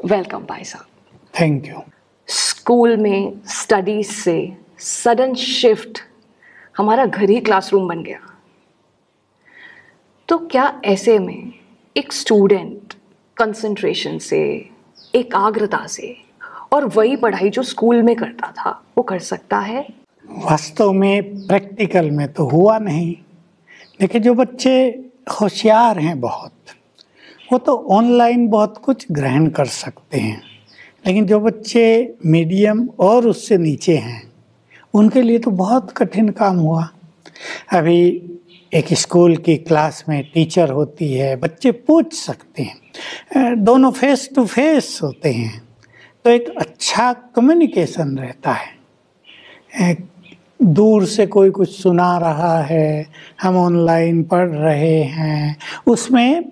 Welcome भाई साहब। Thank you. School में स्टडीज से सडन शिफ्ट हमारा घर ही क्लासरूम बन गया, तो क्या ऐसे में एक स्टूडेंट कंसंट्रेशन से, एकाग्रता से और वही पढ़ाई जो स्कूल में करता था वो कर सकता है? वास्तव में प्रैक्टिकल में तो हुआ नहीं। देखिए, जो बच्चे होशियार हैं बहुत, वो तो ऑनलाइन बहुत कुछ ग्रहण कर सकते हैं, लेकिन जो बच्चे मीडियम और उससे नीचे हैं उनके लिए तो बहुत कठिन काम हुआ। अभी एक स्कूल की क्लास में टीचर होती है, बच्चे पूछ सकते हैं, दोनों फेस टू फेस होते हैं, तो एक अच्छा कम्युनिकेशन रहता है। दूर से कोई कुछ सुना रहा है, हम ऑनलाइन पढ़ रहे हैं, उसमें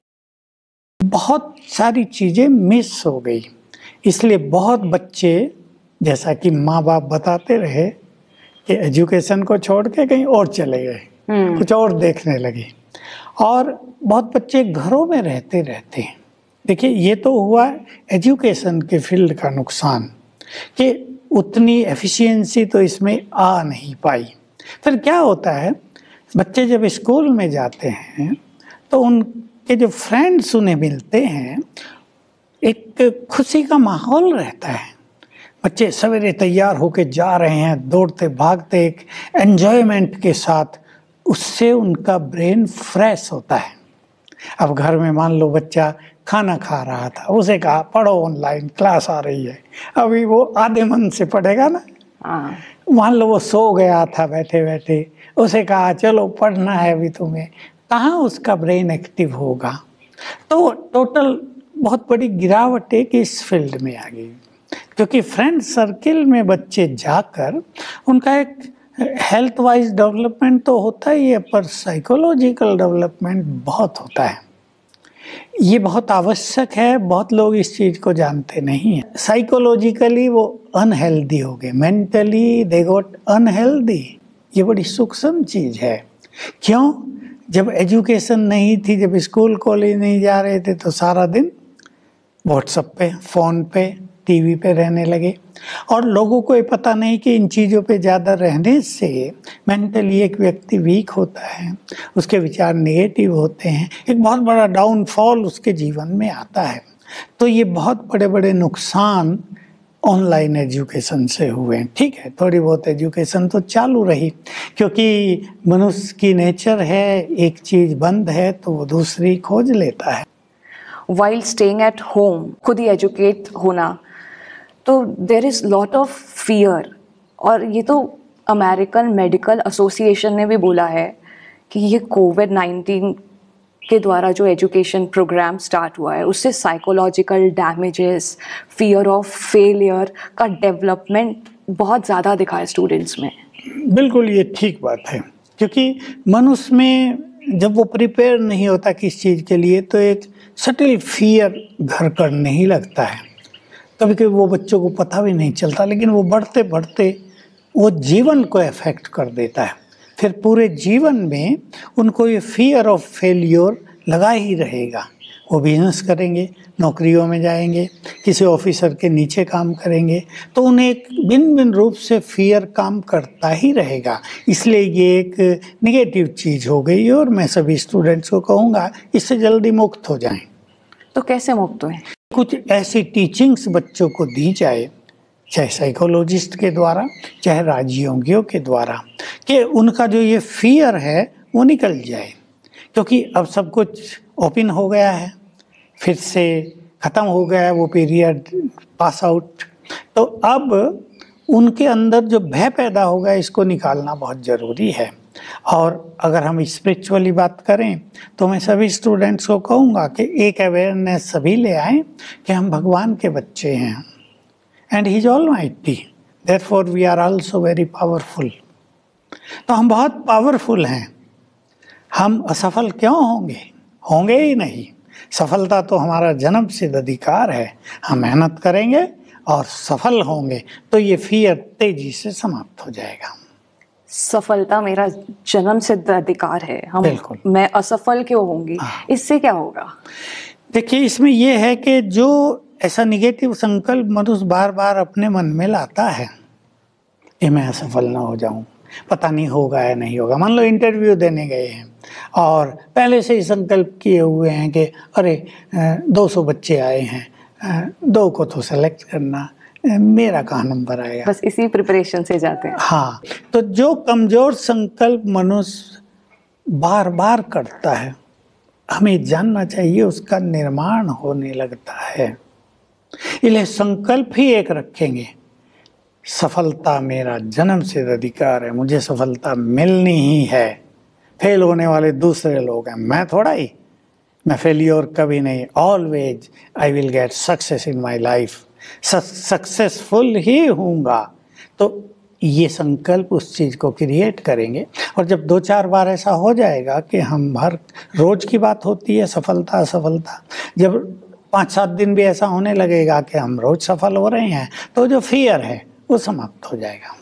बहुत सारी चीज़ें मिस हो गई। इसलिए बहुत बच्चे, जैसा कि माँ बाप बताते रहे, कि एजुकेशन को छोड़ के कहीं और चले गए, कुछ और देखने लगे, और बहुत बच्चे घरों में रहते रहते हैं। देखिए, ये तो हुआ एजुकेशन के फील्ड का नुकसान कि उतनी एफिशिएंसी तो इसमें आ नहीं पाई। फिर क्या होता है, बच्चे जब स्कूल में जाते हैं तो उनके जो फ्रेंड्स उन्हें मिलते हैं, एक खुशी का माहौल रहता है। बच्चे सवेरे तैयार होके जा रहे हैं, दौड़ते भागते, एक एन्जॉयमेंट के साथ, उससे उनका ब्रेन फ्रेश होता है। अब घर में मान लो बच्चा खाना खा रहा था, उसे कहा पढ़ो, ऑनलाइन क्लास आ रही है, अभी वो आधे मन से पढ़ेगा ना। मान लो वो सो गया था बैठे बैठे, उसे कहा चलो पढ़ना है अभी तुम्हें, कहाँ उसका ब्रेन एक्टिव होगा। तो टोटल बहुत बड़ी गिरावट एक इस फील्ड में आ गई, क्योंकि फ्रेंड सर्किल में बच्चे जाकर उनका एक हेल्थ वाइज डेवलपमेंट तो होता ही है, पर साइकोलॉजिकल डेवलपमेंट बहुत होता है। ये बहुत आवश्यक है, बहुत लोग इस चीज़ को जानते नहीं हैं। साइकोलॉजिकली वो अनहेल्दी हो गए, मेंटली दे गॉट अनहेल्दी। ये बड़ी सूक्ष्म चीज़ है। क्यों? जब एजुकेशन नहीं थी, जब स्कूल कॉलेज नहीं जा रहे थे, तो सारा दिन व्हाट्सएप पे, फ़ोन पे, टीवी पे रहने लगे, और लोगों को ये पता नहीं कि इन चीज़ों पे ज़्यादा रहने से मेंटली एक व्यक्ति वीक होता है, उसके विचार नेगेटिव होते हैं, एक बहुत बड़ा डाउनफॉल उसके जीवन में आता है। तो ये बहुत बड़े बड़े नुकसान ऑनलाइन एजुकेशन से हुए। ठीक है, थोड़ी बहुत एजुकेशन तो चालू रही, क्योंकि मनुष्य की नेचर है, एक चीज़ बंद है तो वो दूसरी खोज लेता है। वाइल स्टेइंग एट होम, खुद ही एजुकेट होना, तो there is lot of fear. और ये तो अमेरिकन मेडिकल एसोसिएशन ने भी बोला है कि ये कोविड-19 के द्वारा जो एजुकेशन प्रोग्राम स्टार्ट हुआ है, उससे psychological damages, fear of failure का डेवलपमेंट बहुत ज़्यादा दिखा है स्टूडेंट्स में। बिल्कुल, ये ठीक बात है, क्योंकि मनुष्य में जब वो प्रिपेयर नहीं होता किस चीज़ के लिए, तो एक सटल फियर घर करने ही लगता है। कभी कभी वो बच्चों को पता भी नहीं चलता, लेकिन वो बढ़ते बढ़ते वो जीवन को अफेक्ट कर देता है। फिर पूरे जीवन में उनको ये फियर ऑफ फेल्योर लगा ही रहेगा। वो बिजनेस करेंगे, नौकरियों में जाएंगे, किसी ऑफिसर के नीचे काम करेंगे, तो उन्हें एक भिन्न भिन्न रूप से फियर काम करता ही रहेगा। इसलिए ये एक निगेटिव चीज़ हो गई, और मैं सभी स्टूडेंट्स को कहूँगा इससे जल्दी मुक्त हो जाएं। तो कैसे मुक्त हुए? कुछ ऐसी टीचिंग्स बच्चों को दी जाए, चाहे साइकोलॉजिस्ट के द्वारा, चाहे राजयोगियों के द्वारा, कि उनका जो ये फियर है वो निकल जाए। क्योंकि अब सब कुछ ओपन हो गया है, फिर से ख़त्म हो गया है वो पीरियड पास आउट, तो अब उनके अंदर जो भय पैदा होगा इसको निकालना बहुत ज़रूरी है। और अगर हम स्पिरिचुअली बात करें तो मैं सभी स्टूडेंट्स को कहूँगा कि एक अवेयरनेस सभी ले आएं कि हम भगवान के बच्चे हैं, and he is almighty, therefore we are also very powerful. तो हम बहुत पावरफुल हैं। हम असफल क्यों होंगे? होंगे ही नहीं। सफलता तो हमारा जन्म सिद्ध अधिकार है। हम मेहनत करेंगे और सफल होंगे तो ये फियर तेजी से समाप्त हो जाएगा। सफलता मेरा जन्म सिद्ध अधिकार है, मैं असफल क्यों होंगी? इससे क्या होगा? देखिए, इसमें यह है कि जो ऐसा निगेटिव संकल्प मनुष्य बार बार अपने मन में लाता है, ये मैं असफल ना हो जाऊं, पता नहीं होगा या नहीं होगा। मान लो इंटरव्यू देने गए हैं और पहले से ही संकल्प किए हुए हैं कि अरे 200 बच्चे आए हैं, 2 को तो सेलेक्ट करना, मेरा कहाँ नंबर आएगा, बस इसी प्रिपरेशन से जाते हैं। हाँ, तो जो कमजोर संकल्प मनुष्य बार बार करता है, हमें जानना चाहिए उसका निर्माण होने लगता है। इसलिए संकल्प ही एक रखेंगे, सफलता मेरा जन्म सिद्ध अधिकार है, मुझे सफलता मिलनी ही है, फेल होने वाले दूसरे लोग हैं, मैं थोड़ा ही, मैं फेलियर कभी नहीं, always I will get success in my life, successful ही हूँगा। तो ये संकल्प उस चीज़ को क्रिएट करेंगे। और जब 2-4 बार ऐसा हो जाएगा कि हम हर रोज की बात होती है सफलता असफलता, जब 5-7 दिन भी ऐसा होने लगेगा कि हम रोज सफल हो रहे हैं, तो जो फियर है वो समाप्त हो जाएगा।